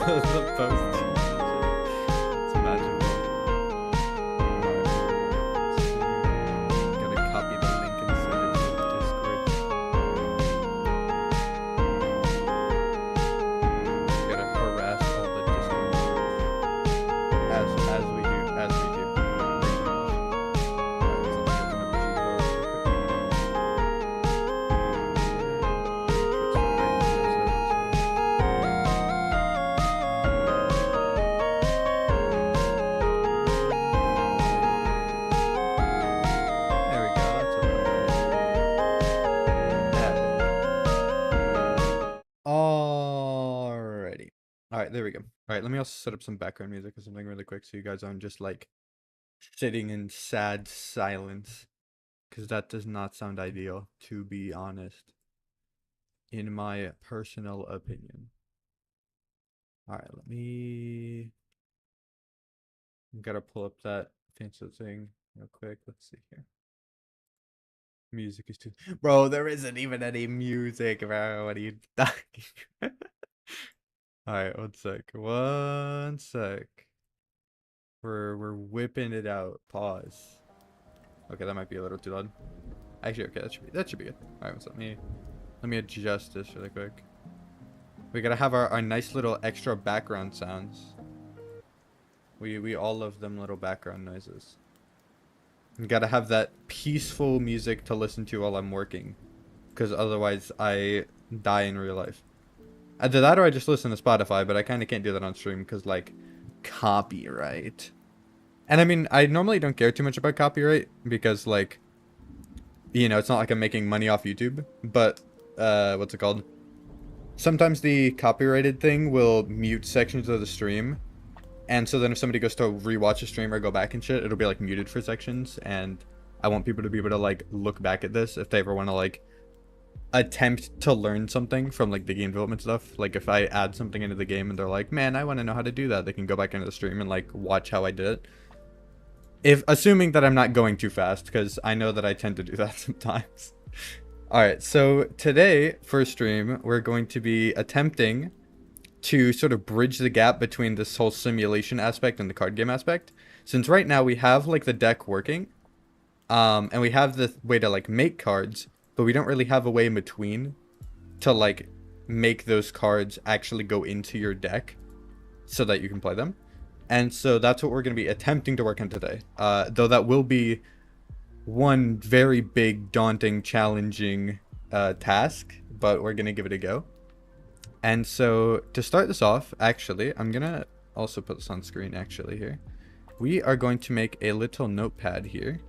the post. It's magical. Alright. Gotta copy the link and send it to the Discord. Gotta harass all the Discord members. As we do. As we do. Alright, so let me open up the G code There we go, that's alrighty. Alright, there we go. Alright, let me also set up some background music or something really quick so you guys aren't just like sitting in sad silence. Because that does not sound ideal, to be honest. In my personal opinion. Alright, let me... Gotta pull up that fancy thing real quick. Let's see here. Music is too... Bro, there isn't even any music, bro. What are you talking? Alright, one sec. One sec. We're whipping it out. Pause. Okay, that might be a little too loud. Actually, okay, that should be good. Alright, so let me adjust this really quick. We gotta have our nice little extra background sounds. We all love them little background noises. You gotta have that peaceful music to listen to while I'm working. Because otherwise I die in real life. Either that or I just listen to Spotify, but I kinda can't do that on stream because like copyright. And I mean, I normally don't care too much about copyright because like, you know, it's not like I'm making money off YouTube, but what's it called? Sometimes the copyrighted thing will mute sections of the stream. And so then if somebody goes to rewatch a stream or go back and shit, it'll be like muted for sections. And I want people to be able to like look back at this if they ever want to like attempt to learn something from like the game development stuff. Like if I add something into the game and they're like, man, I want to know how to do that, they can go back into the stream and like watch how I did it. If assuming that I'm not going too fast, because I know that I tend to do that sometimes. Alright, so today for stream, we're going to be attempting to sort of bridge the gap between this whole simulation aspect and the card game aspect. Since right now we have like the deck working, and we have the way to like make cards, but we don't really have a way in between to like make those cards actually go into your deck so that you can play them. And so that's what we're going to be attempting to work on today. Though that will be one very big, daunting, challenging task, but we're going to give it a go. And so to start this off, actually, I'm going to also put this on screen actually here. We are going to make a little notepad here.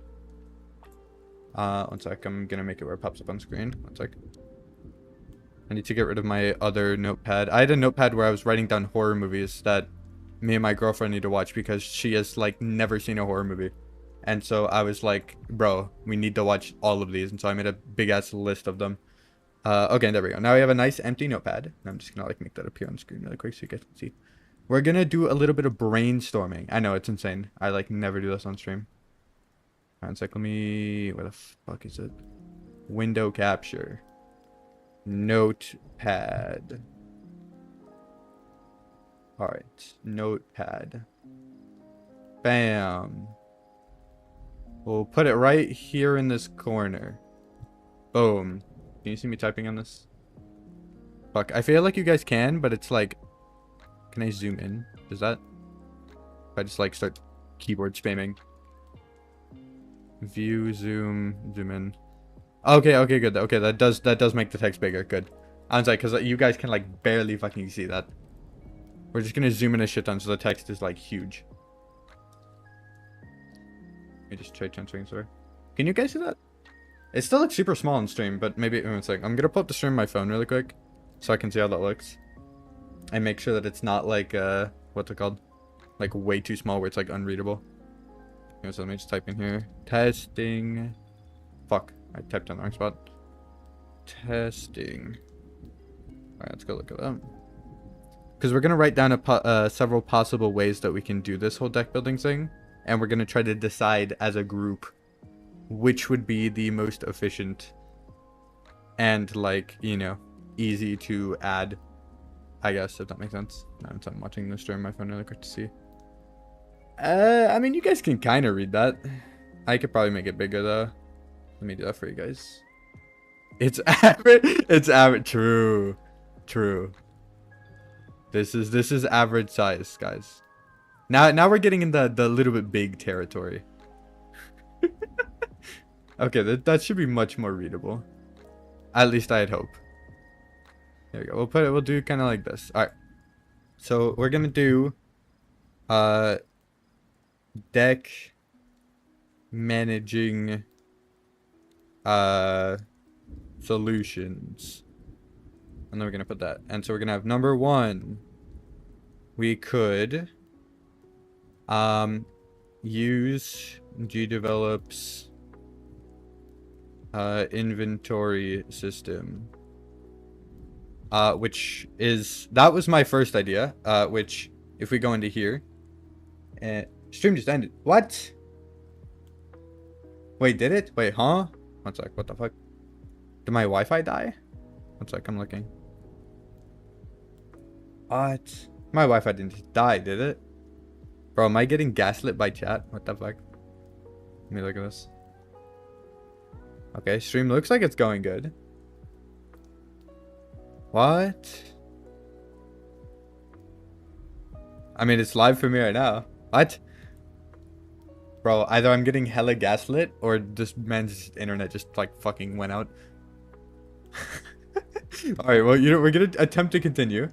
One sec, I'm going to make it where it pops up on screen. One sec. I need to get rid of my other notepad. I had a notepad where I was writing down horror movies that me and my girlfriend need to watch because she has like never seen a horror movie. And so I was like, bro, we need to watch all of these. And so I made a big ass list of them. Okay, there we go. Now we have a nice empty notepad. I'm just gonna like make that appear on screen really quick so you guys can see. We're gonna do a little bit of brainstorming. I know, it's insane. I like never do this on stream. One sec, let me... Where the fuck is it? Window capture. Notepad. Alright, notepad. Bam. We'll put it right here in this corner. Boom. Can you see me typing on this? Fuck, I feel like you guys can, but it's like... Can I zoom in? Does that... If I just like start keyboard spamming. View, zoom, zoom in. Okay, okay, good. Okay, that does make the text bigger. Good. I was like, because you guys can like barely fucking see that. We're just gonna zoom in a shit ton so the text is like huge. Let me just try transferring, sorry. Can you guys see that? It still looks super small on stream, but maybe it's like I'm gonna pull up the stream on my phone really quick so I can see how that looks. And make sure that it's not like what's it called? Like way too small where it's like unreadable. Okay, so let me just type in here. Testing. Fuck. I typed on the wrong spot. Testing. Alright, let's go look at that. Because we're going to write down several possible ways that we can do this whole deck building thing. And we're going to try to decide as a group which would be the most efficient and like, you know, easy to add I guess, if that makes sense. Now I'm watching this during my phone, really quick to see. I mean, you guys can kind of read that. I could probably make it bigger though. Let me do that for you guys. It's average. It's average. True. True. This is average size, guys. Now we're getting in the little bit big territory. Okay, that should be much more readable. At least I'd hope. There we go. We'll do kind of like this. All right. So we're gonna do deck managing solutions, and then we're gonna put that. And so we're gonna have number 1. We could use gdevelops inventory system, which is, that was my first idea, which if we go into here, and stream just ended. What? Wait, did it? Wait, huh? One sec, what the fuck? Did my Wi-Fi die? One sec, I'm looking. What? My Wi-Fi didn't die, did it? Bro, am I getting gaslit by chat? What the fuck? Let me look at this. Okay, stream looks like it's going good. What? I mean, it's live for me right now. What? Bro, either I'm getting hella gaslit or this man's internet just like fucking went out. Alright, well, you know, we're gonna attempt to continue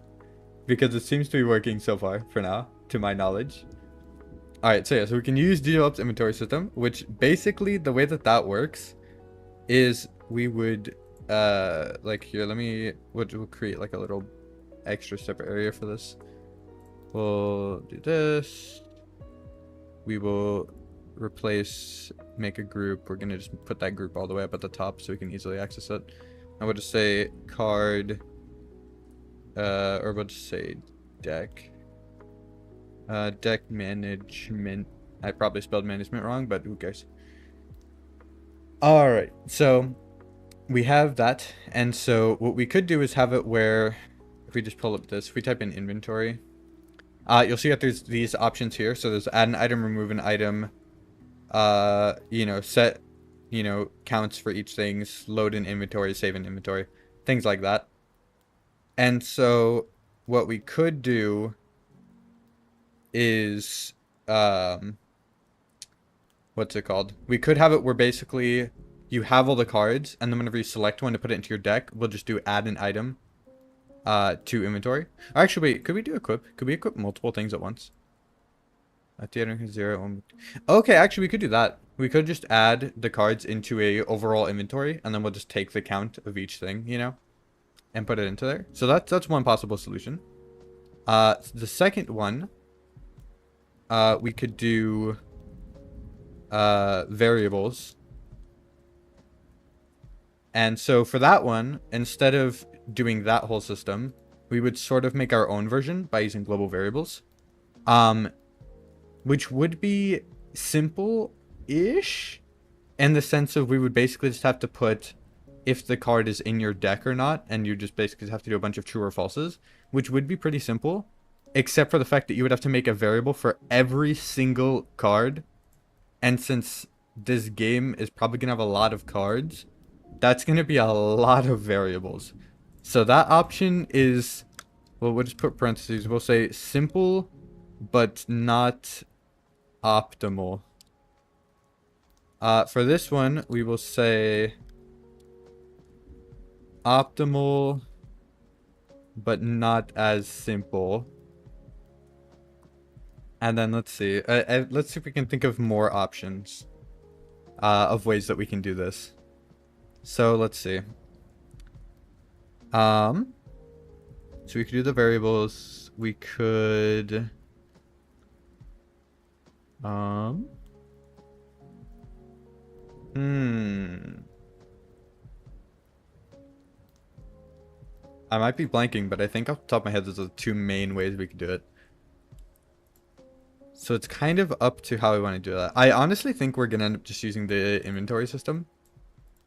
because it seems to be working so far for now, to my knowledge. Alright, so yeah, so we can use gdevelops inventory system, which basically the way that works is we would like here, we'll create like a little extra separate area for this. We'll do this. We will replace, make a group. We're gonna just put that group all the way up at the top so we can easily access it. I would just say card, or we'll just say deck. Deck management. I probably spelled management wrong, but who cares? All right, so we have that, and so what we could do is have it where, if we just pull up this, if we type in inventory, you'll see that there's these options here. So there's add an item, remove an item, you know, set, you know, counts for each thing, load in inventory, save in inventory, things like that. And so what we could do is, what's it called? We could have it where basically you have all the cards, and then whenever you select one to put it into your deck, we'll just do add an item to inventory. Actually, wait, could we do equip? Could we equip multiple things at once? At the end, 0. Okay, actually, we could do that. We could just add the cards into a overall inventory, and then we'll just take the count of each thing, you know, and put it into there. So that's one possible solution. The second one, we could do variables. And so for that one, instead of doing that whole system, we would sort of make our own version by using global variables, which would be simple-ish in the sense of we would basically just have to put if the card is in your deck or not, and you just basically have to do a bunch of true or falses, which would be pretty simple, except for the fact that you would have to make a variable for every single card. And since this game is probably going to have a lot of cards, that's going to be a lot of variables. So that option is, well, we'll just put parentheses. We'll say simple, but not optimal. For this one, we will say optimal, but not as simple. And then let's see. Let's see if we can think of more options of ways that we can do this. So let's see. So we could do the variables. We could I might be blanking, but I think off the top of my head there's the two main ways we could do it. So it's kind of up to how we want to do that. I honestly think we're gonna end up just using the inventory system.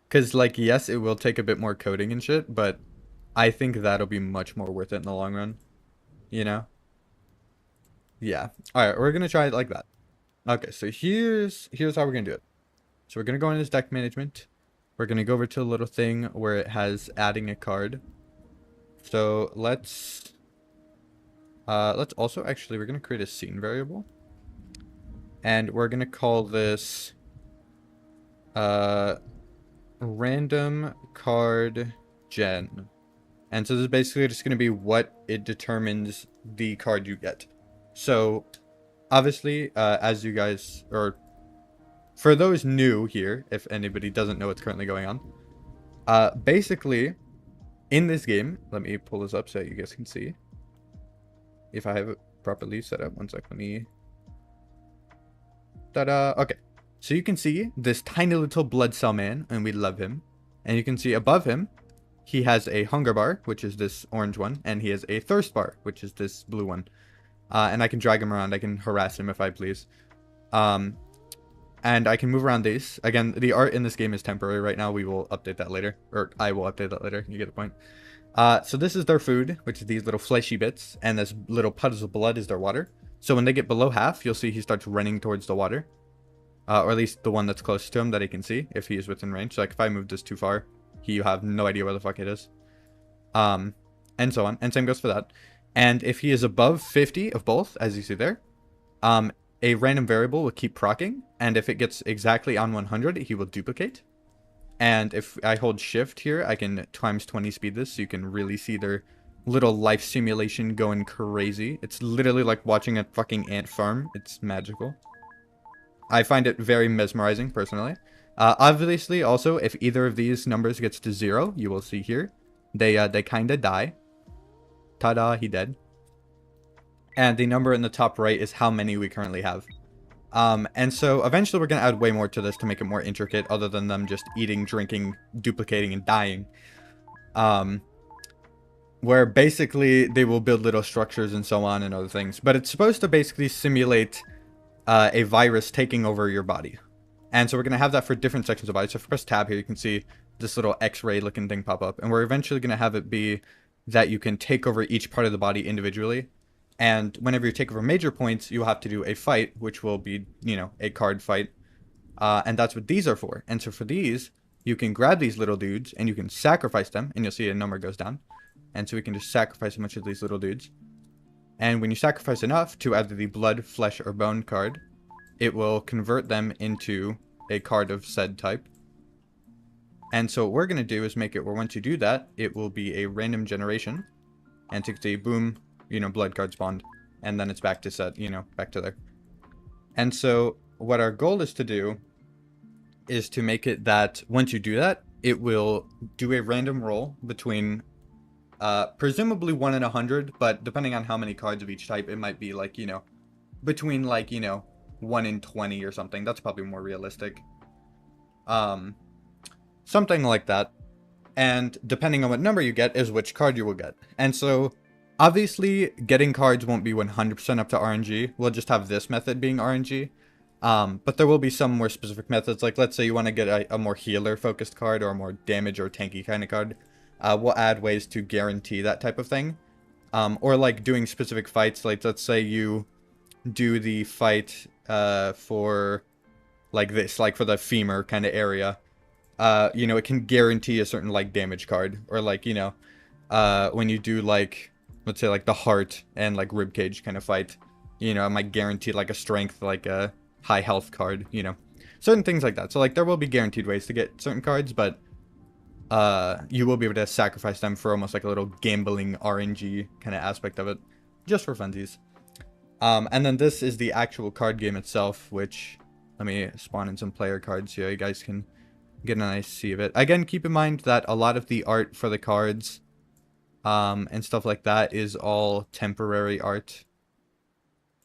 Because, like, yes, it will take a bit more coding and shit, but I think that'll be much more worth it in the long run. you know? Yeah. All right, we're gonna try it like that. Okay, so here's how we're gonna do it. So we're gonna go in this deck management. We're gonna go over to a little thing where it has adding a card. So let's also actually we're gonna create a scene variable, and we're gonna call this random card gen. And so this is basically just gonna be what it determines the card you get. So obviously, as you guys, or for those new here, if anybody doesn't know what's currently going on, basically in this game, let me pull this up so you guys can see if I have it properly set up. One sec, let me. Ta-da! Okay, so you can see this tiny little blood cell man, and we love him. And you can see above him, he has a hunger bar, which is this orange one, and he has a thirst bar, which is this blue one. And I can drag him around. I can harass him if I please. And I can move around these. Again, the art in this game is temporary right now. We will update that later. Or I will update that later. You get the point. So this is their food, which is these little fleshy bits. And this little puddles of blood is their water. So when they get below half, you'll see he starts running towards the water. Or at least the one that's close to him that he can see if he is within range. So like if I move this too far, you have no idea where the fuck it is. And so on. And same goes for that. And if he is above 50 of both, as you see there, a random variable will keep proccing. And if it gets exactly on 100, he will duplicate. And if I hold shift here, I can times 20 speed this, so you can really see their little life simulation going crazy. It's literally like watching a fucking ant farm. It's magical. I find it very mesmerizing, personally. Obviously, also, if either of these numbers gets to 0, you will see here, they kind of die. Ta-da, he dead. And the number in the top right is how many we currently have. And so eventually we're going to add way more to this to make it more intricate, other than them just eating, drinking, duplicating, and dying. Where basically they will build little structures and so on and other things. But it's supposed to basically simulate a virus taking over your body. And so we're going to have that for different sections of the body. So if you press tab here, you can see this little X-ray looking thing pop up. And we're eventually going to have it be that you can take over each part of the body individually. And whenever you take over major points, you'll have to do a fight, which will be, you know, a card fight. And that's what these are for. And so for these, you can grab these little dudes and you can sacrifice them. And you'll see a number goes down. And so we can just sacrifice a bunch of these little dudes. And when you sacrifice enough to either the blood, flesh, or bone card, it will convert them into a card of said type. And so what we're going to do is make it where once you do that, it will be a random generation. And to see, boom, you know, blood card spawned. And then it's back to set, you know, back to there. And so what our goal is to do is to make it that once you do that, it will do a random roll between presumably 1 in 100, but depending on how many cards of each type, it might be like, you know, between like, you know, 1 in 20 or something. That's probably more realistic. Something like that. And depending on what number you get is which card you will get. And so obviously getting cards won't be 100% up to RNG. We'll just have this method being RNG. But there will be some more specific methods. Like let's say you want to get a more healer focused card or a more damage or tanky kind of card. We'll add ways to guarantee that type of thing. Or like doing specific fights. Like let's say you do the fight for like this, like for the femur kind of area. You know, it can guarantee a certain like damage card. Or like, you know, when you do like, let's say like the heart and like ribcage kind of fight, you know, it might guarantee like a strength, like a high health card, you know, certain things like that. So like there will be guaranteed ways to get certain cards, but you will be able to sacrifice them for almost like a little gambling RNG kind of aspect of it, just for funsies. And then this is the actual card game itself, which let me spawn in some player cards so you guys can get a nice see of it. Again, keep in mind that a lot of the art for the cards and stuff like that is all temporary art,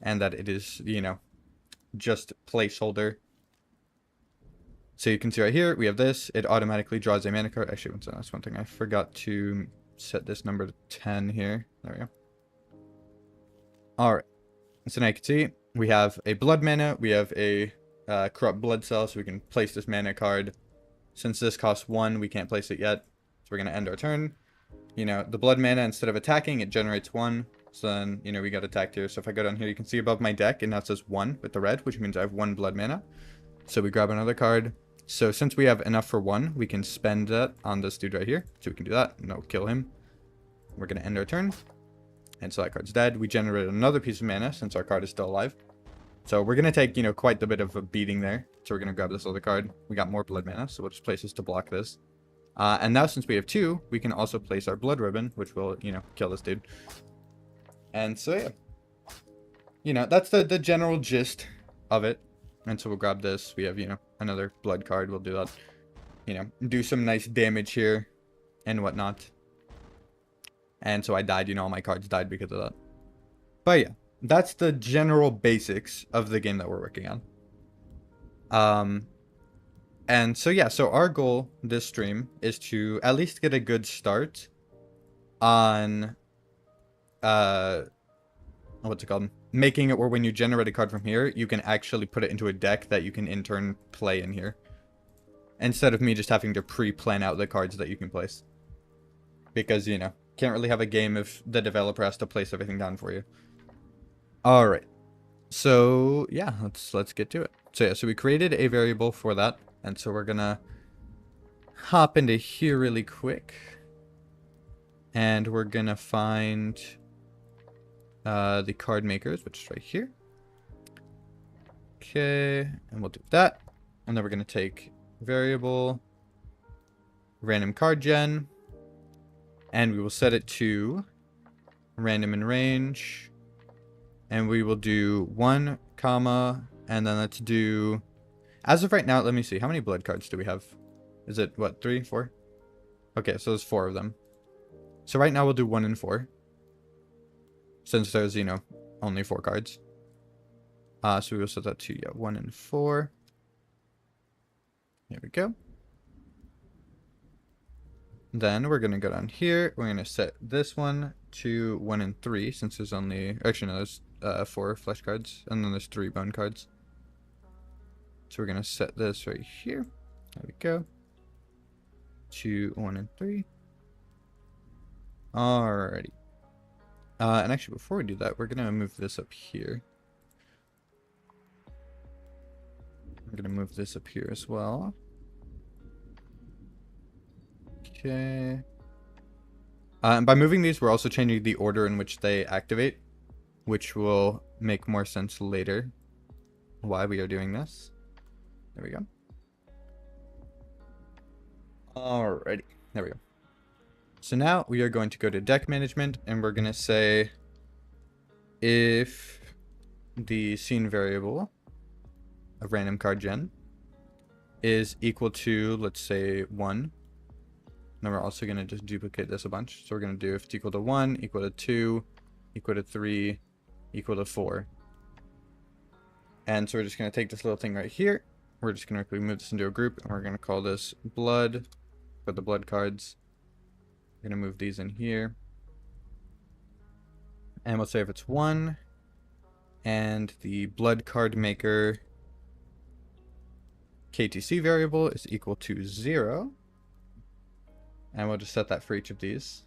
and that it is, you know, just placeholder. So you can see right here, we have this. It automatically draws a mana card. Actually, that's one thing. I forgot to set this number to 10 here. There we go. All right. So now you can see we have a blood mana. We have a corrupt blood cell, so we can place this mana card. Since this costs 1, we can't place it yet. So we're going to end our turn. You know, the blood mana, instead of attacking, it generates 1. So then, you know, we got attacked here. So if I go down here, you can see above my deck, and now it says 1 with the red, which means I have 1 blood mana. So we grab another card. So since we have enough for 1, we can spend that on this dude right here. So we can do that, and that'll kill him. We're going to end our turn. And so that card's dead. We generated another piece of mana since our card is still alive. So we're going to take, you know, quite a bit of a beating there. So we're going to grab this other card. We got more blood mana, so we'll just place this to block this. And now since we have 2, we can also place our blood ribbon, which will, you know, kill this dude. And so, yeah. You know, that's the general gist of it. And so we'll grab this. We have, you know, another blood card. We'll do that. You know, do some nice damage here and whatnot. And so I died, you know, all my cards died because of that. But yeah, that's the general basics of the game that we're working on. And so yeah, so our goal this stream is to at least get a good start on what's it called? Making it where when you generate a card from here, you can actually put it into a deck that you can in turn play in here. Instead of me just having to pre-plan out the cards that you can place. Because, you know, can't really have a game if the developer has to place everything down for you. Alright. So, yeah, let's get to it. So, yeah, so we created a variable for that. And so we're gonna hop into here really quick. And we're gonna find the card makers, which is right here. Okay, and we'll do that. And then we're gonna take variable random card gen. And we will set it to random in range. And we will do 1, comma, and then let's do, as of right now, let me see, how many blood cards do we have? Is it, what, 3, 4? Okay, so there's 4 of them. So right now we'll do 1 and 4. Since there's, you know, only 4 cards. So we will set that to, yeah, 1 and 4. There we go. Then we're going to go down here. We're going to set this one to 1 and 3, since there's only, actually no, there's 4 flesh cards, and then there's 3 bone cards. So we're going to set this right here. There we go. To 1 and 3. Alrighty. And actually, before we do that, we're going to move this up here. I'm going to move this up here as well. Okay. And by moving these, we're also changing the order in which they activate, which will make more sense later why we are doing this. There we go. Alrighty. There we go. So now we are going to go to deck management, and we're going to say if the scene variable of random card gen is equal to, let's say, 1. Then we're also going to just duplicate this a bunch. So we're going to do if it's equal to 1, equal to 2, equal to 3, equal to 4. And so we're just going to take this little thing right here. We're just going to quickly move this into a group, and we're going to call this blood for the blood cards. We're going to move these in here. And we'll say if it's 1, and the blood card maker KTC variable is equal to 0. And we'll just set that for each of these.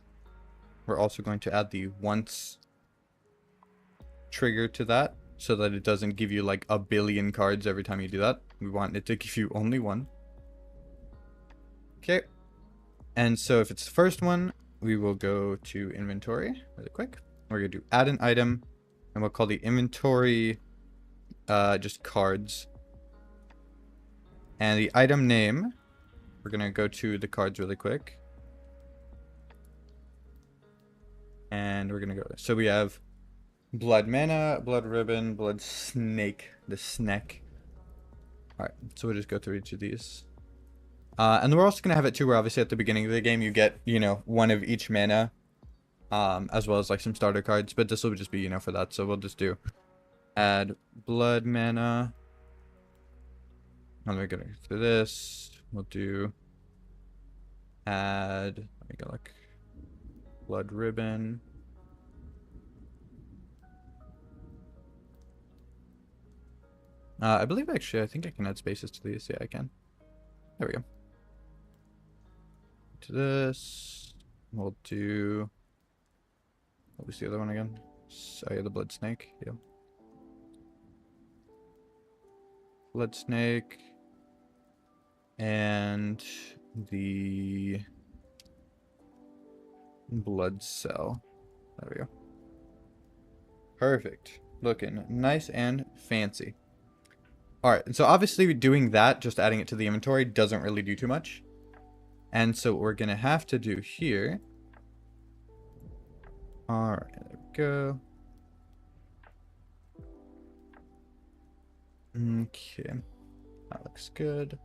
We're also going to add the once trigger to that, so that it doesn't give you like a billion cards every time you do that. We want it to give you only 1. Okay. And so if it's the first one, we will go to inventory really quick. We're going to do add an item, and we'll call the inventory just cards. And the item name, we're going to go to the cards really quick. And we're going to go. So we have blood mana, blood ribbon, blood snake, the snack. Alright, so we'll just go through each of these. And we're also going to have it too, where obviously at the beginning of the game you get, you know, 1 of each mana. As well as like some starter cards. But this will just be, you know, for that. So we'll just do add blood mana. And we're going to do this. We'll do add, let me go look. Blood ribbon. I believe actually, I think I can add spaces to these. Yeah, I can. There we go. To this, we'll do, what was the other one again? So yeah, the blood snake. Yeah. Blood snake. And the blood cell. There we go. Perfect. Looking nice and fancy. Alright, and so obviously doing that, just adding it to the inventory, doesn't really do too much. And so what we're going to have to do here... Alright, there we go. Okay. That looks good.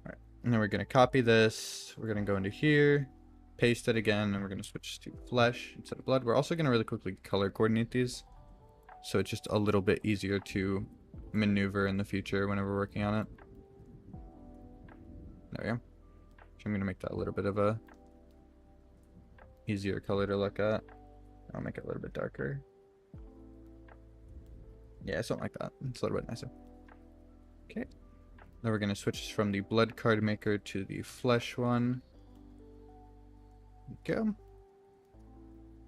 Alright, and then we're going to copy this. We're going to go into here, paste it again, and we're going to switch to flesh instead of blood. We're also going to really quickly color coordinate these, so it's just a little bit easier to maneuver in the future whenever we're working on it. There we go. So I'm going to make that a little bit of a easier color to look at. I'll make it a little bit darker. Yeah, something like that. It's a little bit nicer. Okay. Then we're going to switch from the blood card maker to the flesh one. There we go. Then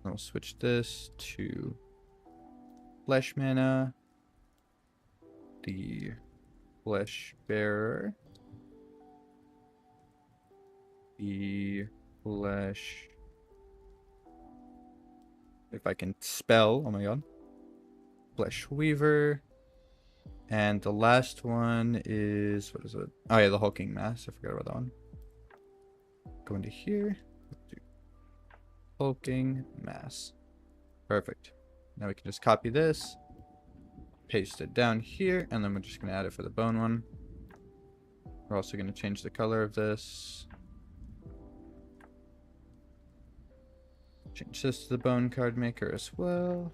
we'll switch this to flesh mana. The flesh bearer. The flesh... If I can spell, oh my god. Flesh weaver. And the last one is, what is it? Oh yeah, the hulking mass. I forgot about that one. Go into here. Hulking mass. Perfect. Now we can just copy this, paste it down here, and then we're just going to add it for the bone one. We're also going to change the color of this. Change this to the bone card maker as well.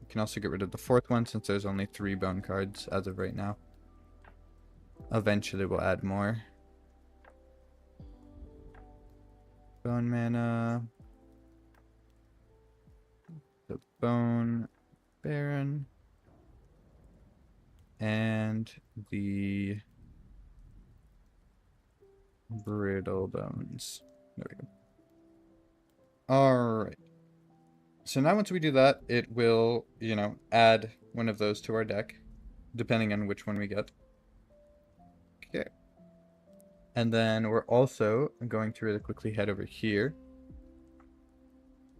We can also get rid of the fourth one since there's only 3 bone cards as of right now. Eventually we'll add more. Bone mana. The bone baron. And the brittle bones. There we go. Alright. So now once we do that, it will, you know, add one of those to our deck, depending on which one we get. Okay. And then we're also going to really quickly head over here.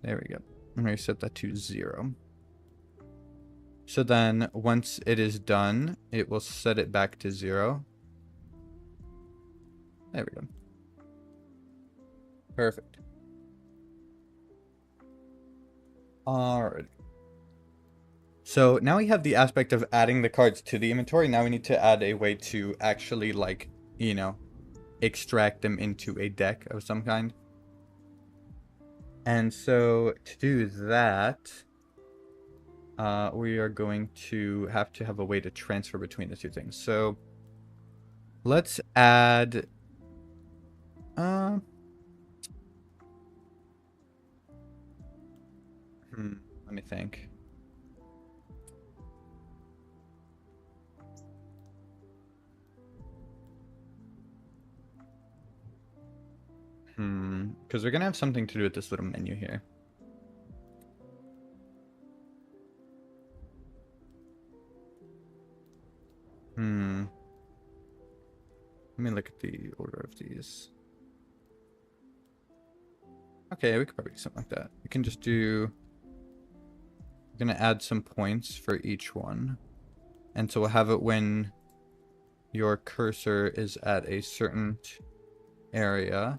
There we go. I'm going to set that to 0. So then once it is done, it will set it back to 0. There we go. Perfect. Alright. So now we have the aspect of adding the cards to the inventory. Now we need to add a way to actually, like, you know, extract them into a deck of some kind. And so to do that, we are going to have a way to transfer between the two things. So let's add... let me think. Because we're gonna have something to do with this little menu here. Let me look at the order of these. Okay, we could probably do something like that. We can just do... We're gonna add some points for each one. And so we'll have it when your cursor is at a certain area.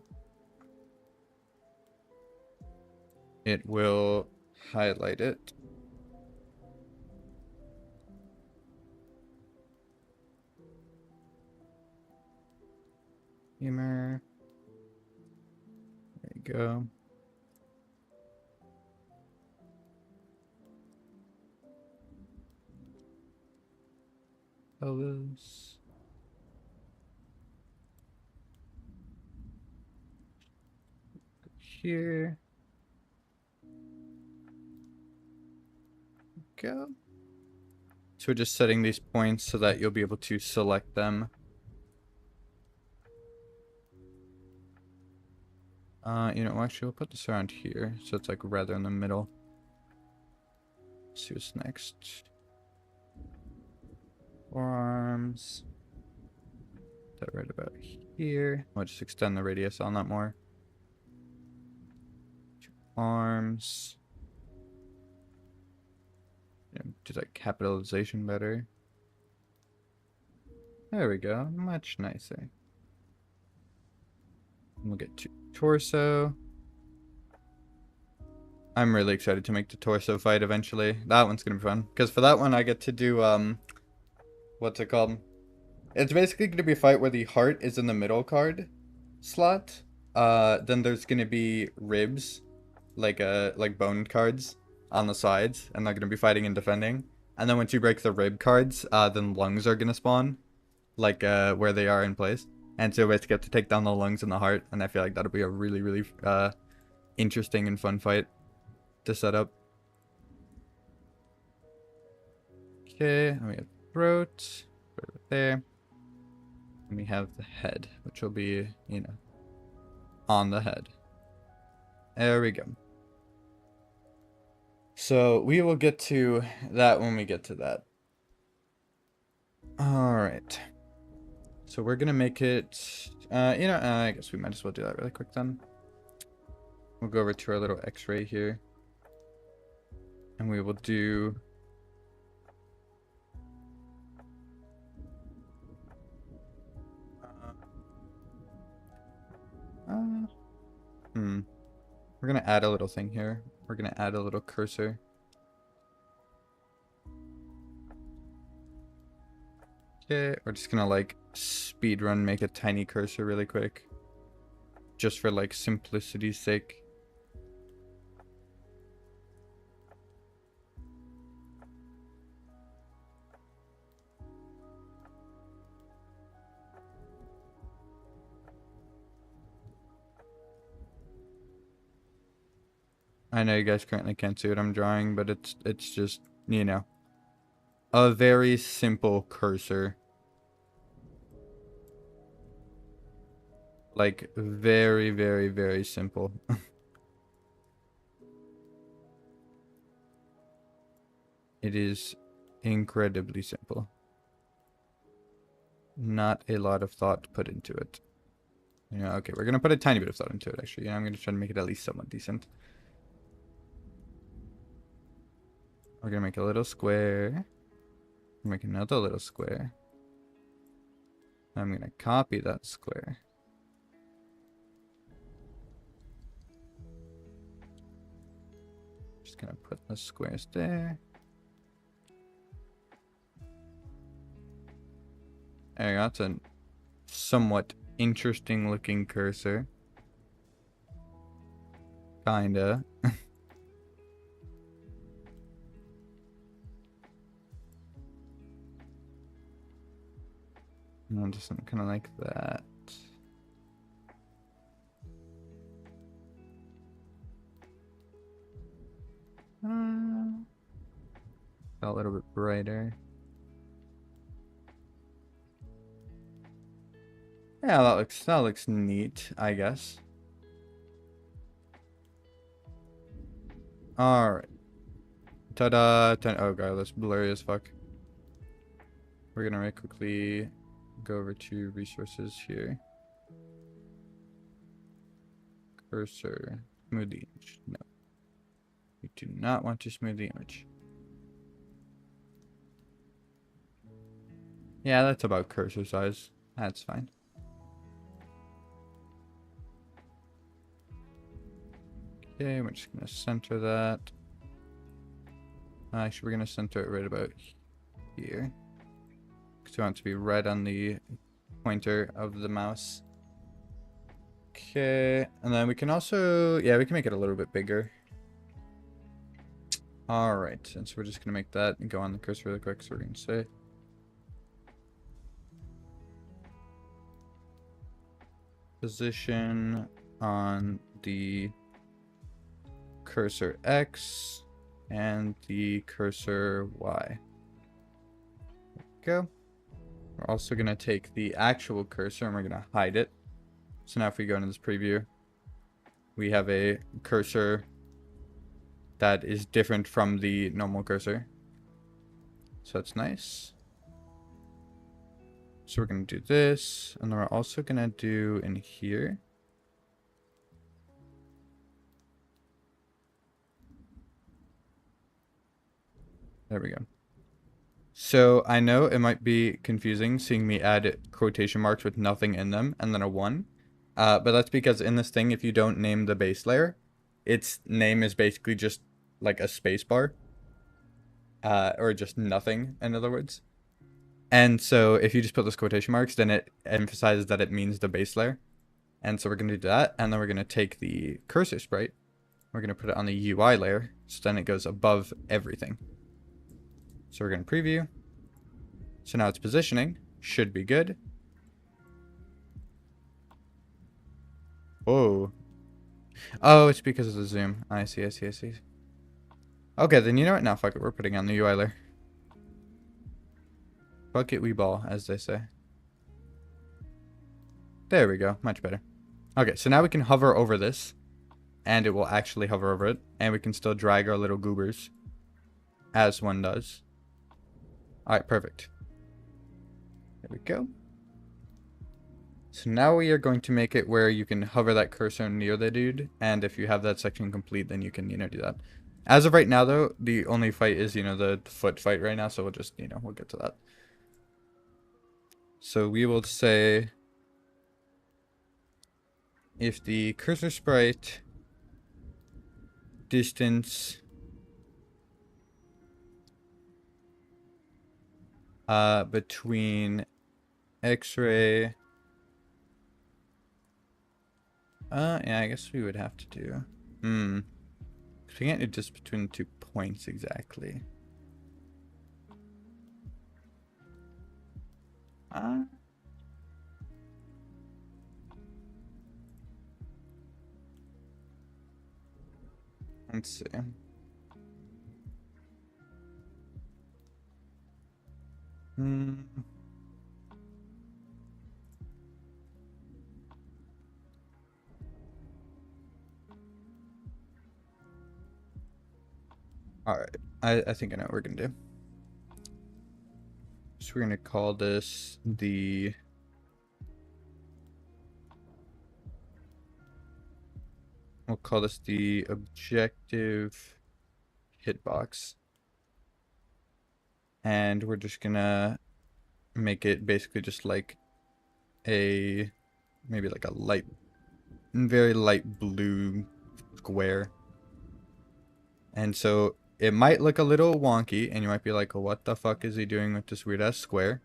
It will highlight it. Humor. There you go. Colors. Here. Go. So we're just setting these points so that you'll be able to select them. You know, actually, we'll put this around here, so it's like rather in the middle. Let's see what's next. Forearms. That right about here. I'll just extend the radius on that more. Arms. Do that capitalization better. There we go. Much nicer. And we'll get to torso. I'm really excited to make the torso fight eventually. That one's gonna be fun. Because for that one I get to do what's it called? It's basically gonna be a fight where the heart is in the middle card slot. Then there's gonna be ribs, like bone cards on the sides, and they're gonna be fighting and defending. And then once you break the rib cards, then lungs are gonna spawn, like where they are in place. And so we basically have to take down the lungs and the heart, and I feel like that'll be a really, really interesting and fun fight to set up. Okay, and we have throat right there. And we have the head, which will be, you know, on the head. There we go. So we will get to that when we get to that. Alright. So we're gonna make it, I guess we might as well do that really quick then. We'll go over to our little x-ray here. And we will do... We're gonna add a little thing here. We're gonna add a little cursor. Okay, we're just gonna like speed run, make a tiny cursor really quick. Just for like simplicity's sake. I know you guys currently can't see what I'm drawing, but it's just, you know, a very simple cursor. Like very, very, very simple. It is incredibly simple. Not a lot of thought put into it. You know, okay, we're gonna put a tiny bit of thought into it actually. I'm gonna try to make it at least somewhat decent. We're gonna make a little square. Make another little square. I'm gonna copy that square. Just gonna put the squares there. There you go, that's a somewhat interesting looking cursor. Kinda. And just kind of like that. A little bit brighter. Yeah, that looks neat, I guess. Alright. Ta-da! Oh god, that's blurry as fuck. We're gonna right quickly go over to resources here. Cursor. Smooth the image. No. We do not want to smooth the image. Yeah, that's about cursor size. That's fine. Okay, we're just gonna center that. Actually, we're gonna center it right about here. Because we want it to be right on the pointer of the mouse. Okay, and then we can also, yeah, we can make it a little bit bigger. Alright, and so we're just gonna make that and go on the cursor really quick. So we're gonna say position on the cursor X and the cursor Y. There we go. We're also gonna take the actual cursor and we're gonna hide it. So now if we go into this preview, we have a cursor that is different from the normal cursor. So that's nice. So we're going to do this, and then we're also going to do in here. There we go. So I know it might be confusing seeing me add quotation marks with nothing in them and then a 1. But that's because in this thing, if you don't name the base layer, its name is basically just like a space bar. Or just nothing, in other words. And so if you just put those quotation marks, then it emphasizes that it means the base layer. And so we're going to do that, and then we're going to take the cursor sprite, we're going to put it on the UI layer, so then it goes above everything. So we're going to preview. So now it's positioning, should be good. Whoa. Oh, it's because of the zoom. I see. Okay, then you know what? Now, fuck it, we're putting on the UI layer. Bucket we ball, as they say. There we go, much better. Okay, so now we can hover over this, and it will actually hover over it, and we can still drag our little goobers, as one does. Alright, perfect. There we go. So now we are going to make it where you can hover that cursor near the dude, and if you have that section complete, then you can, do that. As of right now, though, the only fight is, the foot fight right now, so we'll just, we'll get to that. So we will say, if the cursor sprite distance between X-ray, yeah, I guess we would have to do, because we can't do just between 2 points exactly. Let's see. Alright, I think I know what we're gonna do. So we're gonna call this the... We'll call this the objective hitbox. And we're just gonna make it basically just like a... maybe like a light... very light blue square. And so it might look a little wonky, and you might be like, well, what the fuck is he doing with this weird-ass square?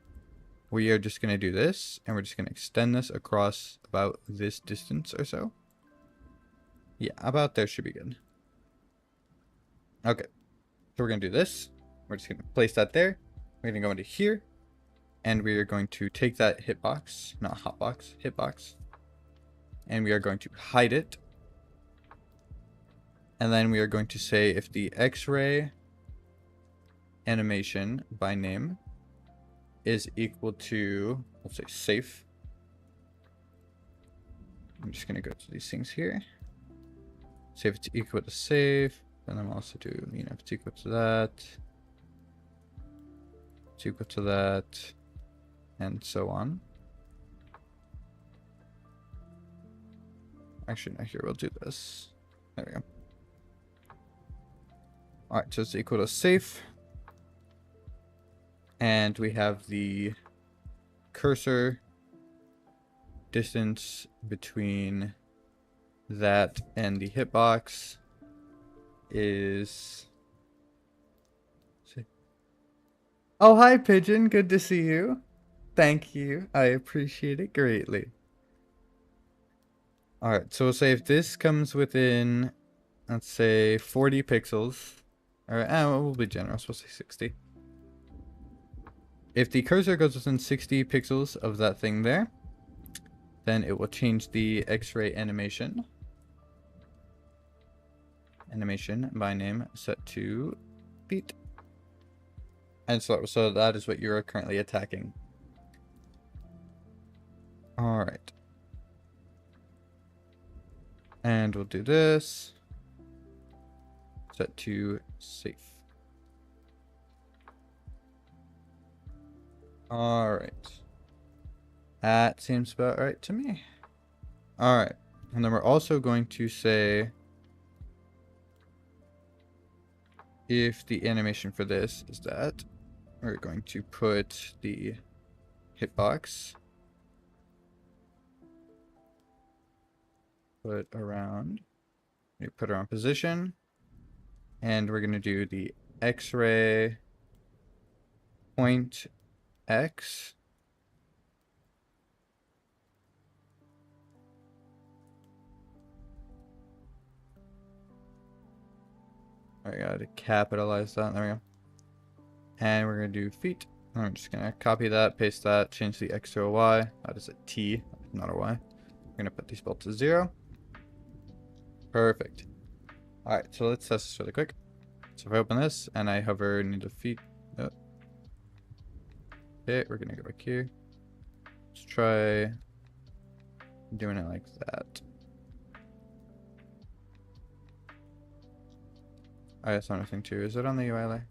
We are just going to do this, and we're just going to extend this across about this distance or so. Yeah, about there should be good. Okay, so we're going to do this. We're just going to place that there. We're going to go into here, and we are going to take that hitbox, not hotbox, hitbox, and we are going to hide it. And then we are going to say if the X-ray animation by name is equal to, let's say, safe. I'm just going to go to these things here. Say if it's equal to safe. And then I'll also do, if it's equal to that. It's equal to that. And so on. Actually, no, here, we'll do this. There we go. Alright, so it's equal to safe. And we have the cursor distance between that and the hitbox is... Oh, hi, Pigeon. Good to see you. Thank you. I appreciate it greatly. Alright, so we'll say if this comes within, let's say, 40 pixels. Or, we'll be generous. We'll say 60. If the cursor goes within 60 pixels of that thing there, then it will change the X-ray animation. Animation by name set to beat. And so that is what you're currently attacking. Alright. And we'll do this. Set to safe. All right. That seems about right to me. All right. And then we're also going to say if the animation for this is that, we're going to put the hitbox, put around position, and we're going to do the X-ray point X. I gotta capitalize that. There we go. And we're gonna do feet. I'm just gonna copy that, paste that, change the X to a Y. That is a T, not a Y. We're gonna put these both to 0. Perfect. Alright, so let's test this really quick. So if I open this and I hover near the feet. Oh. Okay, we're gonna go back here. Let's try doing it like that. I have another thing too. Is it on the UI layer?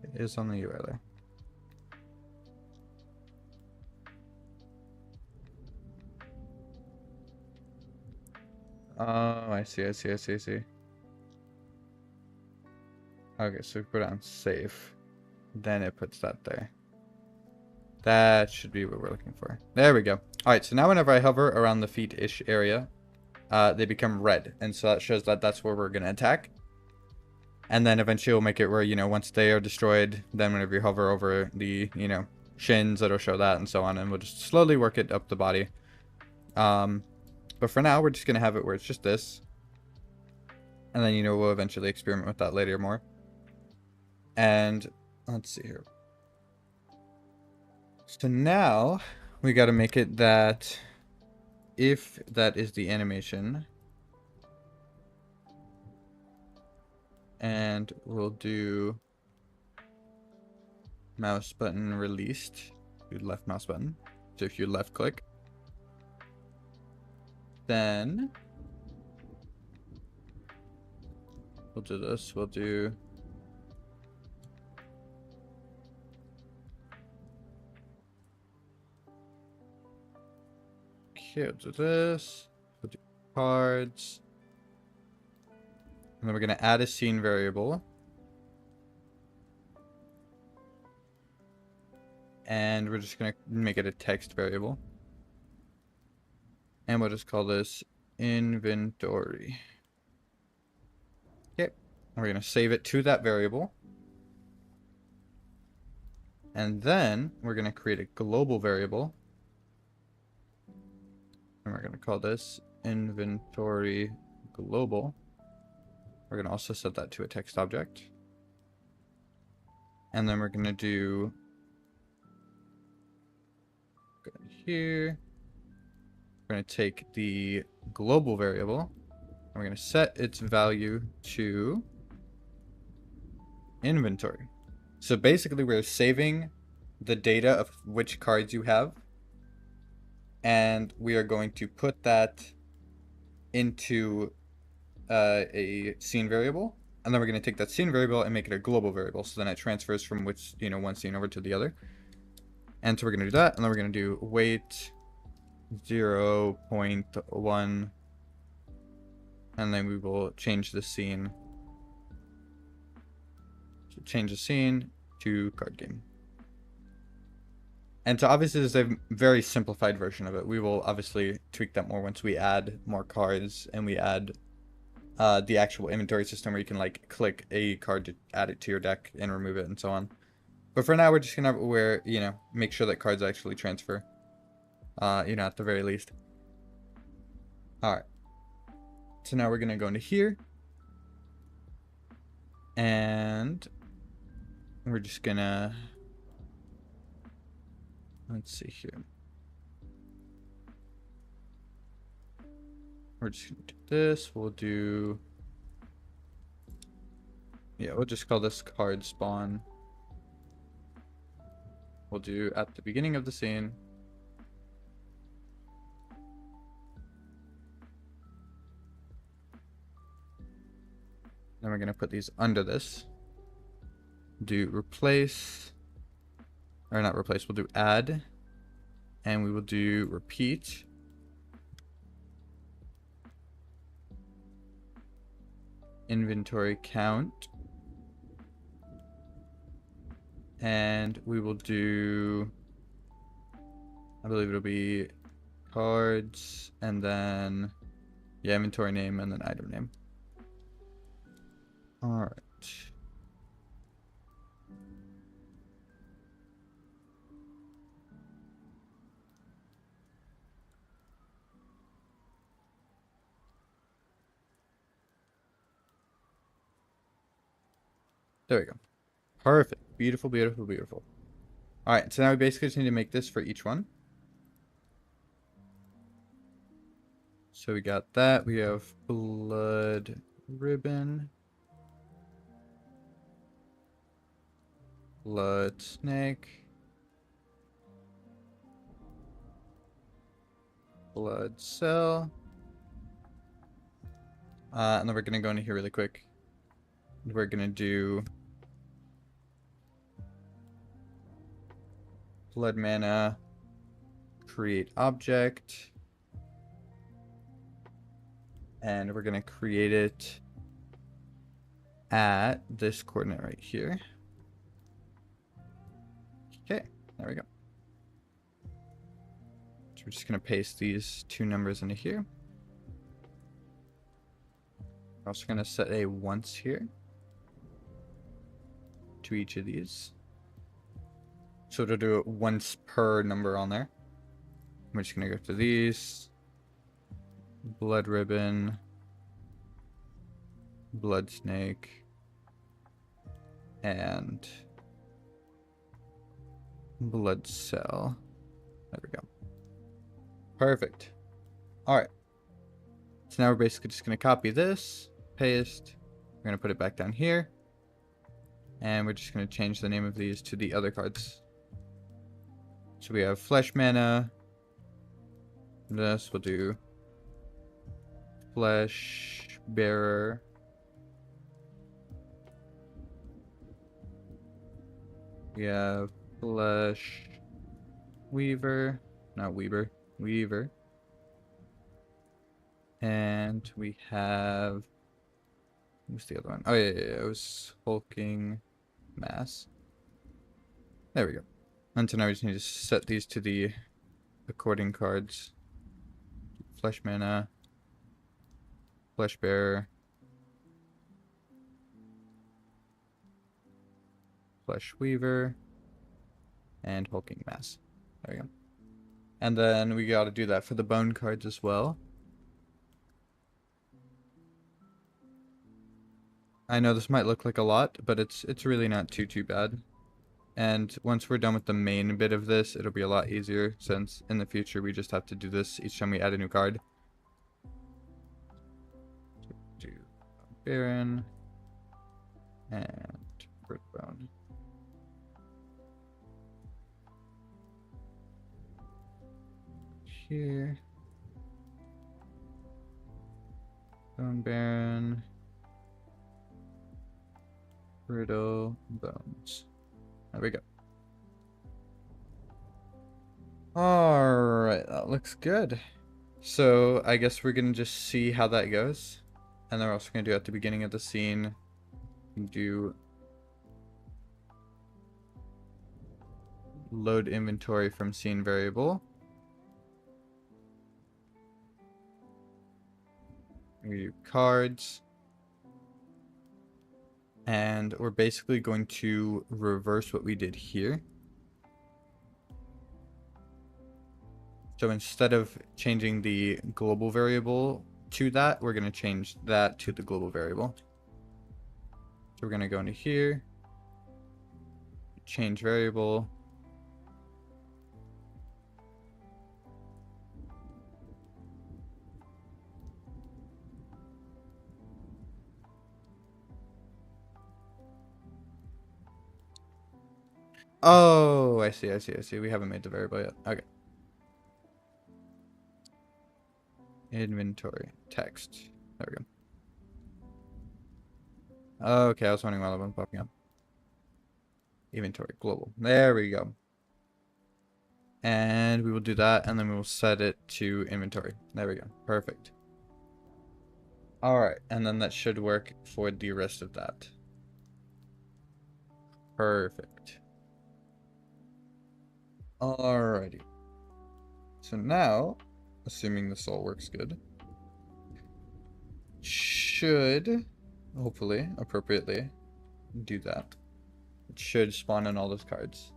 It is on the UI layer. Oh, I see. Okay, so we put it on safe. Then it puts that there. That should be what we're looking for. There we go. Alright, so now whenever I hover around the feet-ish area, they become red. And so that shows that that's where we're going to attack. And then eventually we'll make it where, you know, once they are destroyed, then whenever you hover over the, you know, shins, it'll show that and so on. And we'll just slowly work it up the body. But for now, we're just going to have it where it's just this. And then, you know, we'll eventually experiment with that later more. And let's see here. So now we got to make it that if that is the animation, and we'll do mouse button released, do left mouse button. So if you left click, then we'll do this. We'll do okay, we'll do this. We'll do cards. And then we're going to add a scene variable. And we're just going to make it a text variable. And we'll just call this inventory. Okay. We're going to save it to that variable. And then we're going to create a global variable. And we're going to call this inventory global. We're going to also set that to a text object. And then we're going to do go here. We're going to take the global variable and we're going to set its value to inventory. So basically we're saving the data of which cards you have, and we are going to put that into a scene variable, and then we're going to take that scene variable and make it a global variable, so then it transfers from which, you know, one scene over to the other. And so we're going to do that, and then we're going to do weight 0.1, and then we will change the scene. So change the scene to card game. And so obviously this is a very simplified version of it. We will obviously tweak that more once we add more cards and we add the actual inventory system where you can like click a card to add it to your deck and remove it and so on. But for now, we're just gonna you know, make sure that cards actually transfer. You know, at the very least. All right. So now we're gonna go into here, and we're just gonna, let's see here. We're just gonna do this. We'll do, yeah, we'll just call this card spawn. We'll do at the beginning of the scene. Then we're going to put these under this. Do replace, or not replace, we'll do add. And we will do repeat. Inventory count. And we will do, I believe it'll be cards and then, yeah, inventory name and then item name. All right. There we go. Perfect. Beautiful, beautiful, beautiful. All right, so now we basically just need to make this for each one. So we got that. We have blood ribbon, blood snake, blood cell. And then we're gonna go into here really quick. We're gonna do blood mana, create object, and we're gonna create it at this coordinate right here. Okay, there we go. So we're just gonna paste these two numbers into here. We're also gonna set a once here to each of these. So it'll do it once per number on there. We're just gonna go to these. Blood ribbon. Blood snake. And blood cell. There we go. Perfect. Alright. So now we're basically just gonna copy this, paste. We're gonna put it back down here. And we're just gonna change the name of these to the other cards. So we have flesh mana. This we'll do flesh bearer. We have flesh weaver, not weaver, weaver. And we have, what's the other one? Oh yeah, it was hulking mass. There we go. And so now we just need to set these to the according cards. Flesh mana, flesh bearer, flesh weaver, and hulking mass. There we go. And then we got to do that for the bone cards as well. I know this might look like a lot, but it's really not too bad. And once we're done with the main bit of this, it'll be a lot easier, since in the future we just have to do this each time we add a new card. Do Baron and Brickbone. Here. Bone Baron. Brittle bones. There we go. Alright, that looks good. So I guess we're gonna just see how that goes. And then we're also gonna do at the beginning of the scene, do load inventory from scene variable. We do cards. And we're basically going to reverse what we did here. So instead of changing the global variable to that, we're going to change that to the global variable. So we're going to go into here, change variable. Oh, I see. We haven't made the variable yet. Okay. Inventory text. There we go. Okay, I was wondering why that wasn't popping up. Inventory, global. There we go. And we will do that, and then we will set it to inventory. There we go. Perfect. Alright, and then that should work for the rest of that. Perfect. Alrighty. So now, assuming this all works good, should, hopefully, appropriately, do that. It should spawn in all those cards.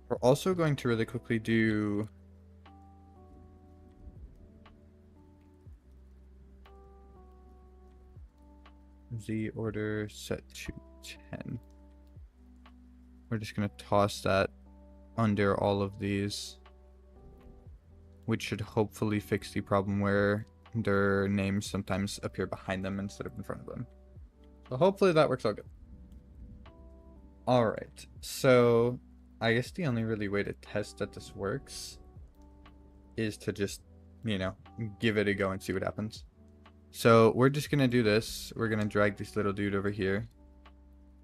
We're also going to really quickly do the order set to 10. We're just going to toss that under all of these, which should hopefully fix the problem where their names sometimes appear behind them instead of in front of them. So hopefully that works out good. Alright, so I guess the only really way to test that this works is to just, you know, give it a go and see what happens. So we're just gonna do this. We're gonna drag this little dude over here.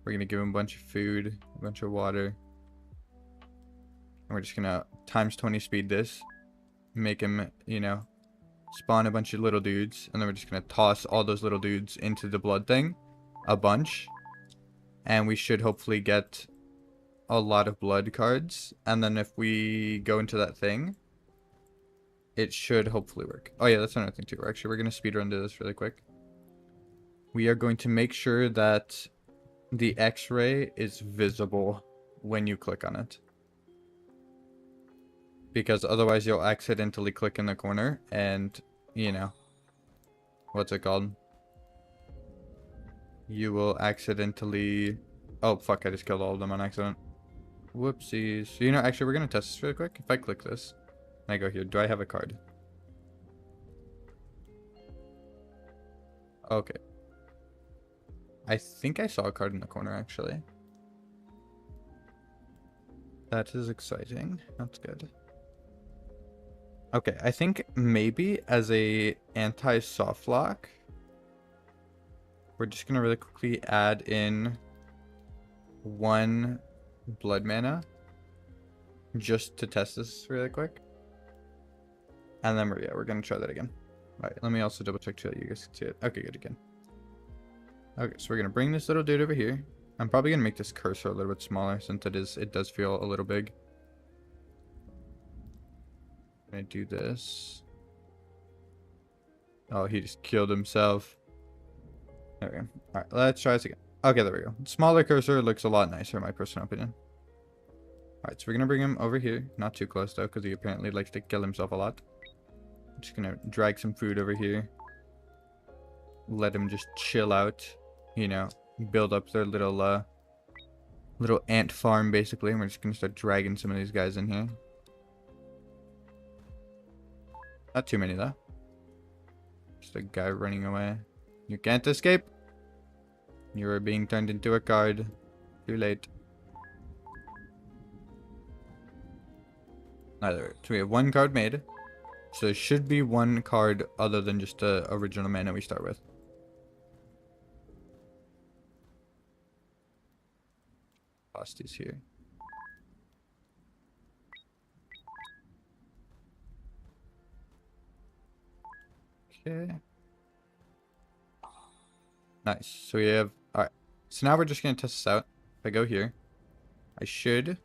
We're gonna give him a bunch of food, a bunch of water. And we're just gonna times 20 speed this. Make him, you know, spawn a bunch of little dudes. And then we're just gonna toss all those little dudes into the blood thing. A bunch. And we should hopefully get a lot of blood cards. And then if we go into that thing, it should hopefully work. Oh yeah, that's another thing too. We're gonna speedrun to this really quick. We are going to make sure that the X-ray is visible when you click on it. Because otherwise you'll accidentally click in the corner and, you know, what's it called? You will accidentally... Oh, fuck, I just killed all of them on accident. Whoopsies. You know, actually, we're gonna test this really quick. If I click this, and I go here, do I have a card? Okay. I think I saw a card in the corner, actually. That is exciting. That's good. Okay, I think maybe as a anti-soft lock, we're just gonna really quickly add in 1 blood mana just to test this really quick. And then we're gonna try that again. Alright, let me also double check so you guys can see it. Okay, good again. Okay, so we're gonna bring this little dude over here. I'm probably gonna make this cursor a little bit smaller since it does feel a little big. I'm gonna do this. Oh, he just killed himself. There we go. Alright, let's try this again. Okay, there we go. Smaller cursor looks a lot nicer in my personal opinion. Alright, so we're gonna bring him over here. Not too close though, because he apparently likes to kill himself a lot. I'm just gonna drag some food over here. Let him just chill out. You know, build up their little ant farm basically. And we're just gonna start dragging some of these guys in here. Not too many though. Just a guy running away. You can't escape. You are being turned into a card. Too late. Either. So we have 1 card made. So there should be 1 card other than just the original mana we start with. Toss these here. Okay. Nice. So we have... Alright. So now we're just going to test this out. If I go here, I should...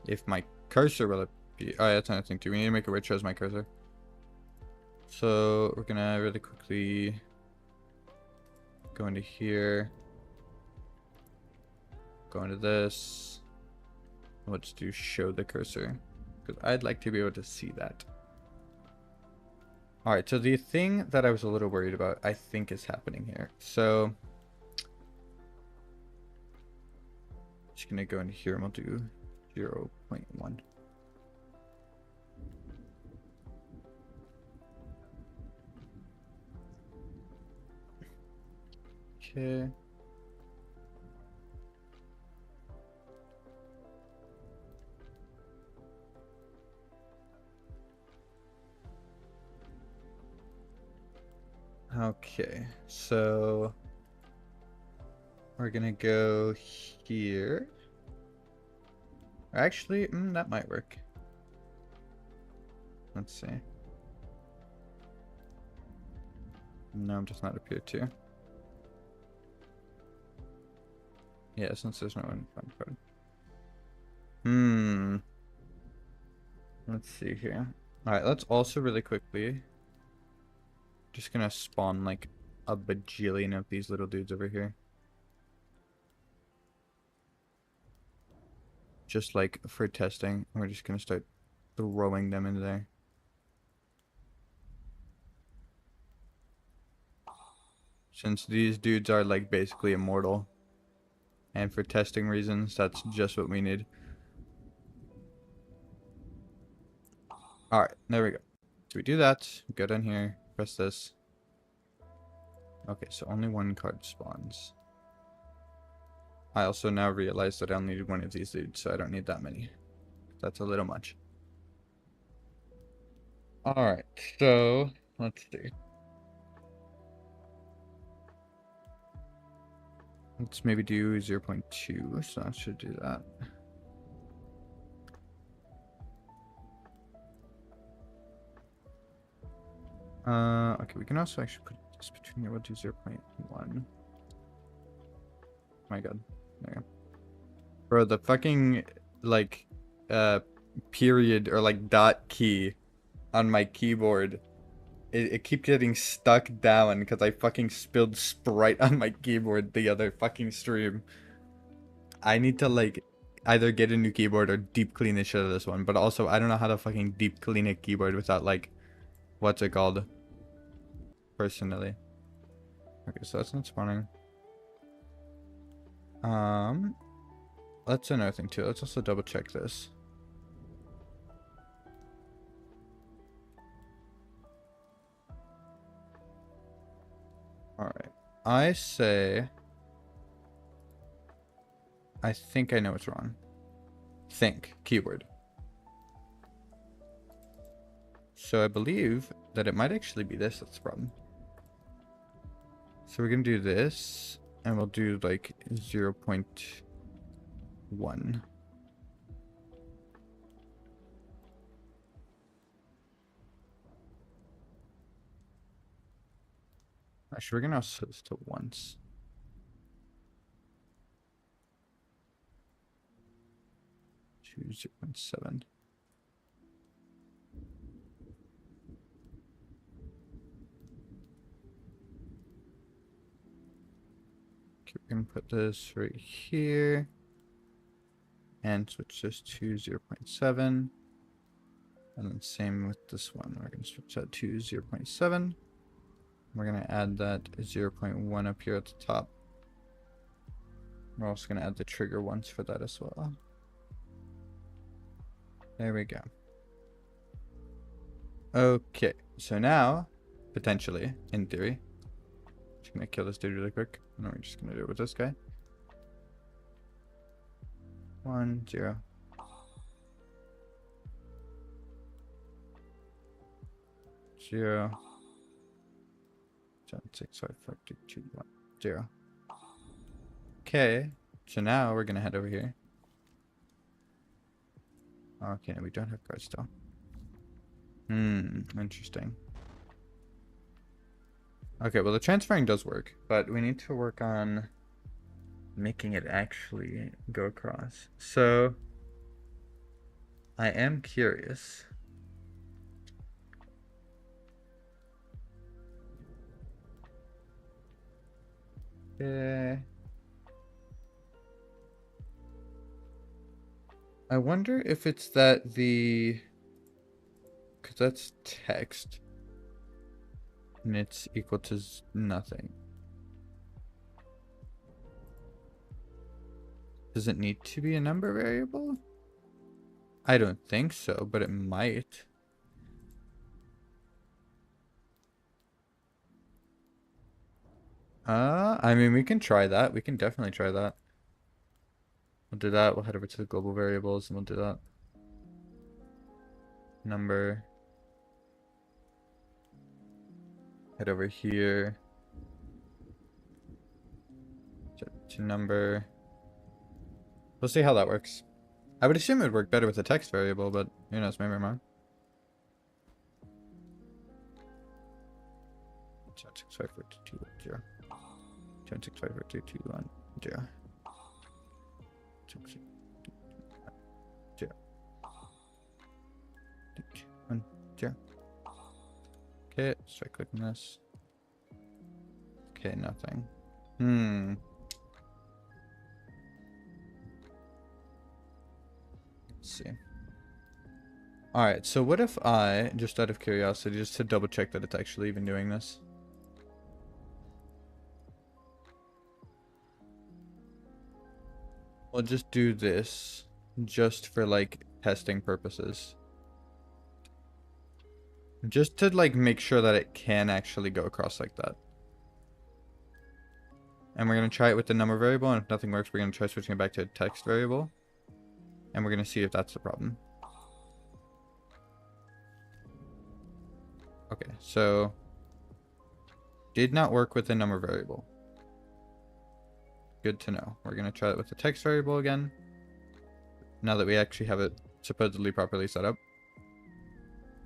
If my cursor will appear... Oh, yeah, that's another thing too. We need to make it where it shows my cursor. So we're going to really quickly go into here. Go into this. Let's do show the cursor. Because I'd like to be able to see that. Alright, so the thing that I was a little worried about, I think is happening here. So, just gonna go into here and we'll do 0.1. Okay. Okay, so we're gonna go here. Actually, that might work. Let's see. No, does not appear to. Yeah, since there's no info code. Let's see here. Alright, let's also really quickly just gonna spawn like a bajillion of these little dudes over here. Just like for testing. We're just gonna start throwing them in there. Since these dudes are like basically immortal. And for testing reasons, that's just what we need. Alright, there we go. So we do that, go down here, press this. Okay, so only one card spawns. I also now realize that I'll need one of these dudes, so I don't need that many. That's a little much. Alright, so let's see. Let's maybe do 0.2, so I should do that. Okay, we can also actually put this between here. We'll do 0.1. My god. There you go. Bro, the fucking, like, period or, like, dot key on my keyboard, it keeps getting stuck down because I fucking spilled Sprite on my keyboard the other fucking stream. I need to, like, either get a new keyboard or deep clean the shit out of this one. But also, I don't know how to fucking deep clean a keyboard without, like, what's it called? Personally. Okay, so that's not spawning. That's another thing too. Let's also double check this. Alright. I say... I think I know what's wrong. Think. Keyword. So I believe that it might actually be this that's the problem. So we're gonna do this, and we'll do like 0.1. Actually, we're gonna also set this to once. Choose 0.7. Okay, we're gonna put this right here. And switch this to 0.7. And then same with this one. We're gonna switch that to 0.7. We're gonna add that 0.1 up here at the top. We're also gonna add the trigger once for that as well. There we go. Okay, so now, potentially, in theory, just gonna kill this dude really quick. And then we're just gonna do it with this guy. 1, 0. Zero. 7, 6, 5, 4, 3, 2, 1, 0. Okay, so now we're gonna head over here. Okay, we don't have cards still. Interesting. Okay, well the transferring does work, but we need to work on making it actually go across. So I am curious. I wonder if it's that because that's text and it's equal to nothing. Does it need to be a number variable? I don't think so, but it might. I mean, we can try that. We can definitely try that. We'll do that. We'll head over to the global variables and we'll do that. Number. Head over here. To number. We'll see how that works. I would assume it would work better with a text variable, but who knows, maybe I'm wrong. 2654220. 2654220. 0. Okay, let's try clicking this. Okay, nothing. Let's see. Alright, so what if I, just out of curiosity, just to double check that it's actually even doing this. We'll just do this, just for like testing purposes. Just to like make sure that it can actually go across like that. And we're going to try it with the number variable, and if nothing works, we're going to try switching it back to a text variable. And we're going to see if that's the problem. Okay, so did not work with the number variable. Good to know. We're going to try it with the text variable again. Now that we actually have it supposedly properly set up.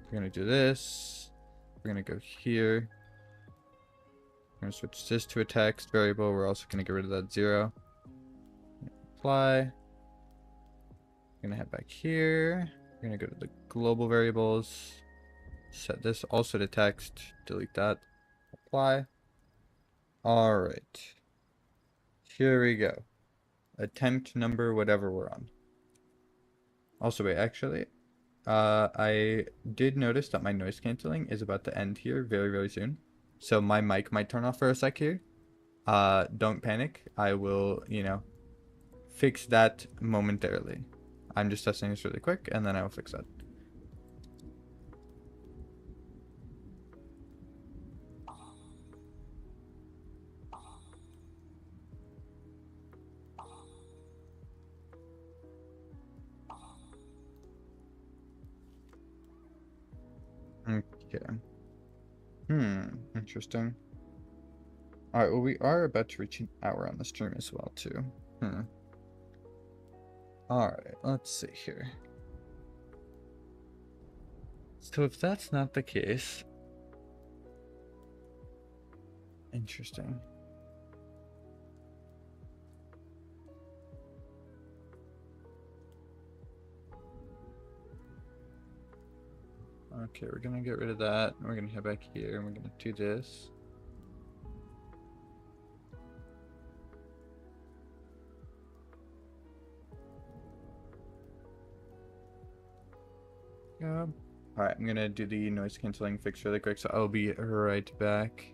We're going to do this. We're going to go here. We're going to switch this to a text variable. We're also going to get rid of that 0. Apply. We're going to head back here. We're going to go to the global variables. Set this also to text. Delete that. Apply. Alright. Here we go. Attempt number whatever we're on. Also, wait, actually, I did notice that my noise canceling is about to end here very, very soon. So my mic might turn off for a sec here. Don't panic. I will, fix that momentarily. I'm just testing this really quick, and then I will fix that. Okay. Interesting. Alright, well, we are about to reach an hour on the stream as well, too. Alright, let's see here. So if that's not the case... Interesting. Okay, we're gonna get rid of that. We're gonna head back here and we're gonna do this. Yeah. Alright, I'm gonna do the noise canceling fix really quick, so I'll be right back.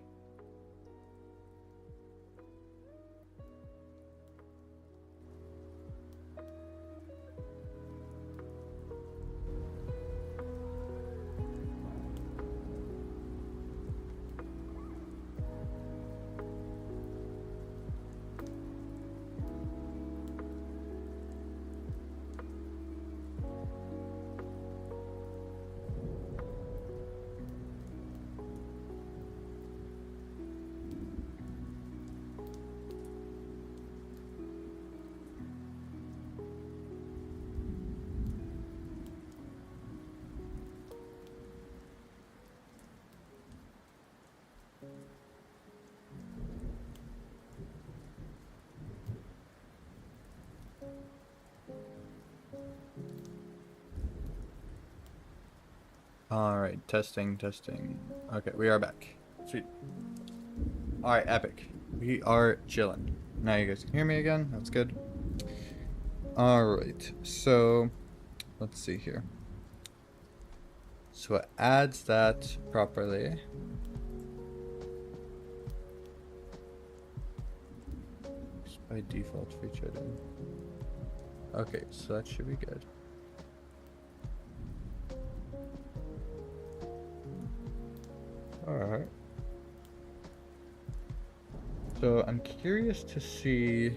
Alright, testing. Okay, we are back. Sweet. Alright, epic. We are chilling. Now you guys can hear me again. That's good. Alright, so let's see here. So it adds that properly. By default featured in. Okay, so that should be good. Alright. So I'm curious to see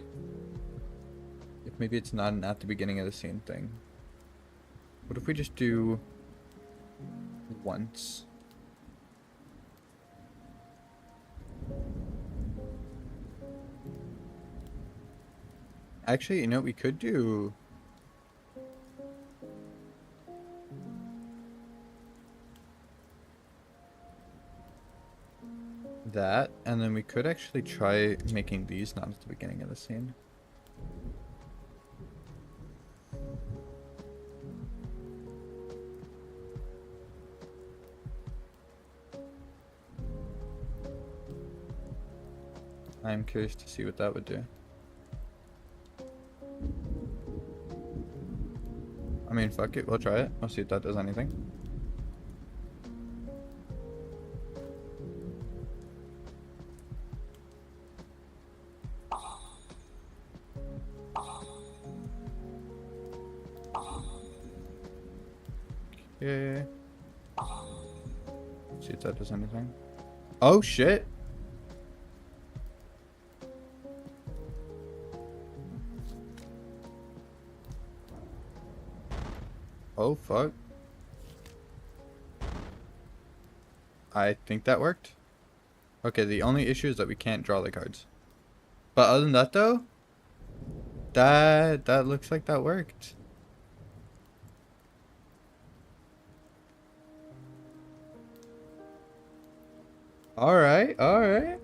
if maybe it's not an at the beginning of the scene thing. What if we just do once? Actually, you know, we could do that, and then we could actually try making these not at the beginning of the scene. I'm curious to see what that would do. I mean, fuck it, we'll try it. We'll see if that does anything. Okay. See if that does anything. Oh shit! Oh fuck. I think that worked. Okay, the only issue is that we can't draw the cards. But other than that though, that looks like that worked. Alright, alright.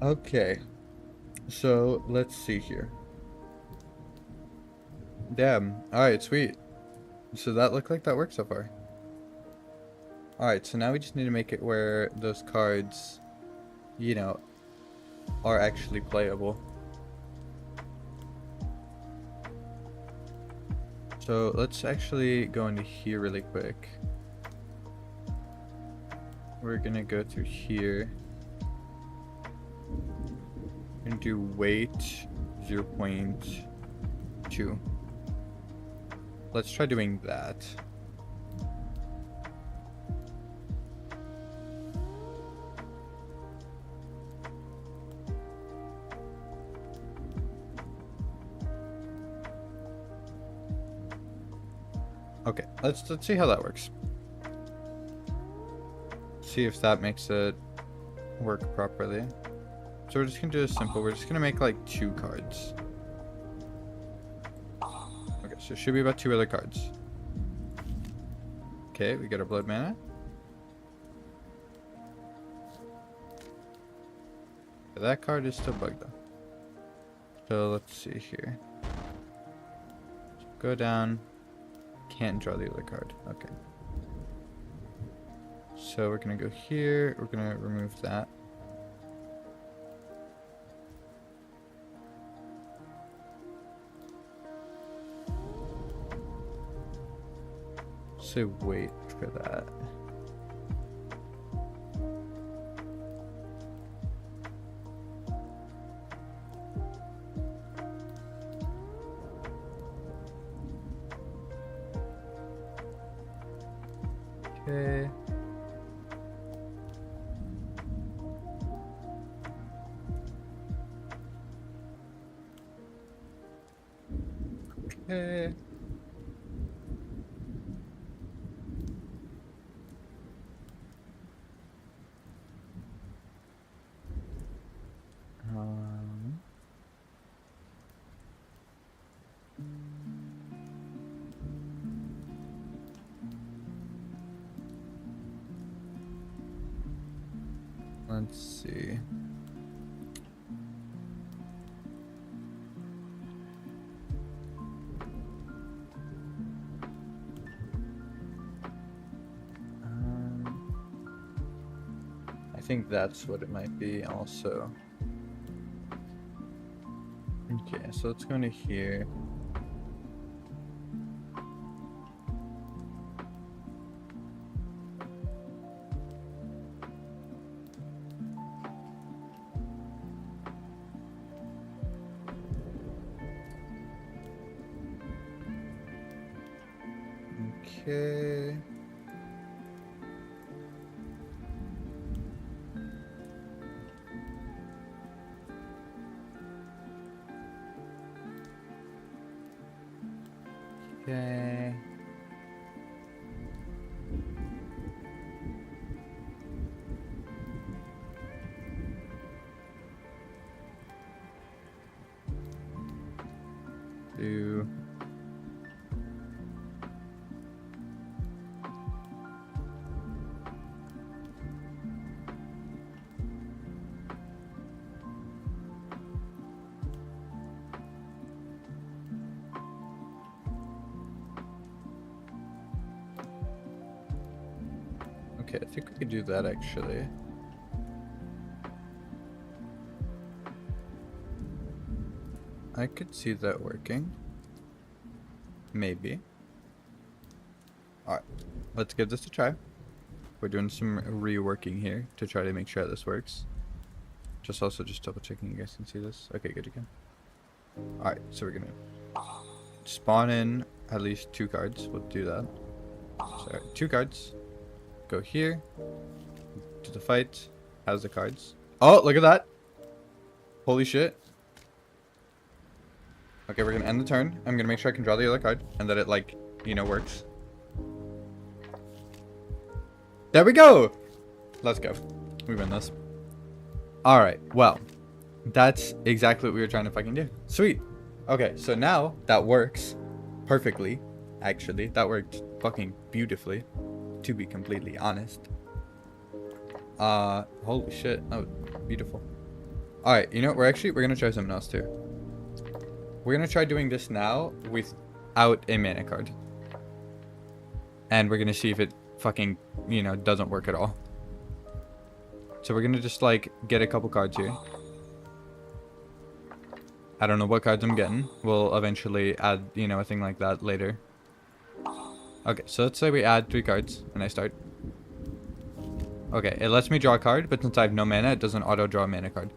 Okay. So let's see here. Damn. Alright, sweet. So that looked like that worked so far. Alright, so now we just need to make it where those cards, you know, are actually playable. So let's actually go into here really quick. We're gonna go through here. And do weight 0.2. Let's try doing that. Okay, let's see how that works. See if that makes it work properly. So we're just gonna do a simple. We're just gonna make like 2 cards. Okay, so it should be about 2 other cards. Okay, we got our blood mana. That card is still bugged though. So let's see here. Go down. Can't draw the other card. Okay. So we're gonna go here. We're gonna remove that. So wait for that. Okay. Okay. Let's see. I think that's what it might be also. Okay, so let's go into here. Okay. Okay. Okay, I think we could do that actually. I could see that working. Maybe. Alright, let's give this a try. We're doing some reworking here to try to make sure this works. Just double checking you guys can see this. Okay, good again. Alright, so we're gonna spawn in at least 2 cards. We'll do that. So 2 cards. Go here. To the fight. Has the cards. Oh, look at that. Holy shit. Okay, we're gonna end the turn. I'm gonna make sure I can draw the other card and that it, like, you know, works. There we go. Let's go. We win this. Alright, well, that's exactly what we were trying to fucking do. Sweet. Okay, so now that works perfectly. Actually, that worked fucking beautifully, to be completely honest. Holy shit. Oh, beautiful. Alright, you know what? We're gonna try something else too. We're gonna try doing this now without a mana card. And we're gonna see if it fucking, you know, doesn't work at all. So we're gonna just, like, get a couple cards here. I don't know what cards I'm getting. We'll eventually add, you know, a thing like that later. Okay, so let's say we add 3 cards and I start. Okay, it lets me draw a card, but since I have no mana, it doesn't auto-draw a mana card.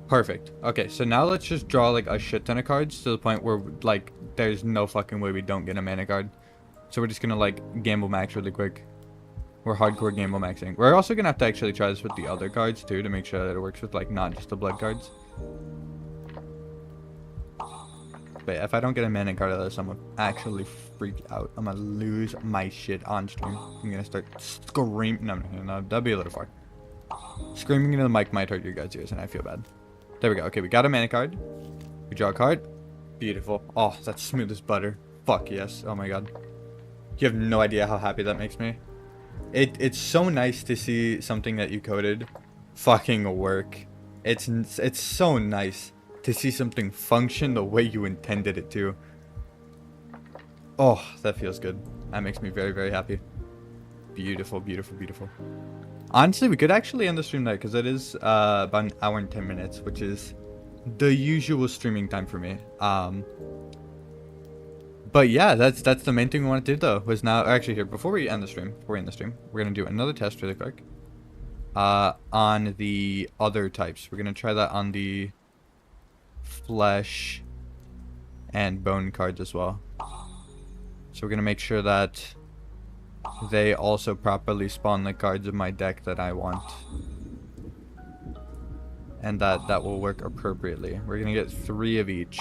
Perfect. Okay, so now let's just draw, like, a shit ton of cards to the point where, like, there's no fucking way we don't get a mana card. So we're just gonna, like, gamble max really quick. We're hardcore gamble maxing. We're also gonna have to actually try this with the other cards, too, to make sure that it works with, like, not just the blood cards. But if I don't get a mana card out of this, I'm gonna actually freak out. I'm gonna lose my shit on stream. I'm gonna start screaming. No, that'd be a little far. Screaming into the mic might hurt your guys' ears, and I feel bad. There we go. Okay, we got a mana card. We draw a card. Beautiful. Oh, that's smooth as butter. Fuck yes. Oh my god. You have no idea how happy that makes me. It's so nice to see something that you coded fucking work. It's so nice to see something function the way you intended it to. Oh, that feels good. That makes me very, very happy. Beautiful, beautiful, beautiful. Honestly, we could actually end the stream there because it is about an hour and 10 minutes, which is the usual streaming time for me. But yeah, that's the main thing we want to do though. Was now actually here before we end the stream. We're gonna do another test really quick. On the other types, we're gonna try that on the flesh and bone cards as well. So we're gonna make sure that they also properly spawn the cards of my deck that I want, and that will work appropriately. We're gonna get 3 of each.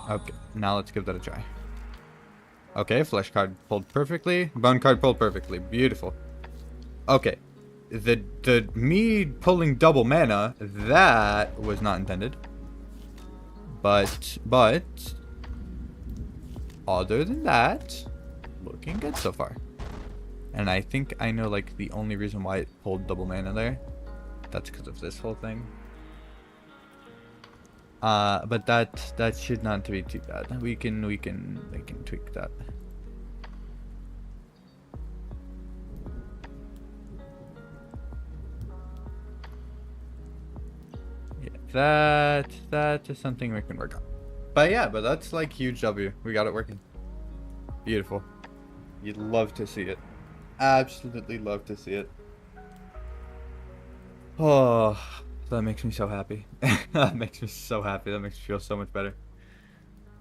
Okay, now let's give that a try. Okay, flesh card pulled perfectly, bone card pulled perfectly. Beautiful. Okay, the me pulling double mana, that was not intended. But other than that, looking good so far. And I think I know, like, the only reason why it pulled double mana there. That's because of this whole thing. But that should not be too bad. We can tweak that. Yeah, that is something we can work on. But yeah, but that's like huge W. We got it working. Beautiful. You'd love to see it. Absolutely love to see it. Oh, that makes me so happy. That makes me so happy. That makes me feel so much better.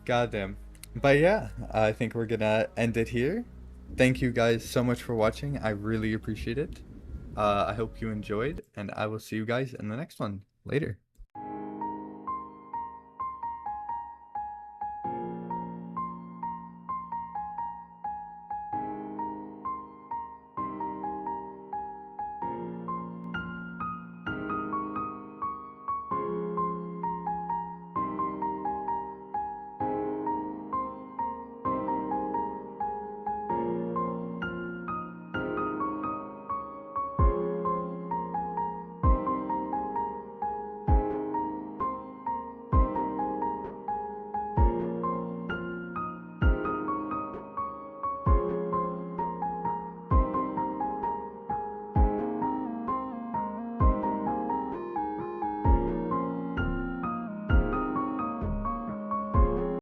Goddamn. But yeah, I think we're gonna end it here. Thank you guys so much for watching. I really appreciate it. I hope you enjoyed, and I will see you guys in the next one. Later.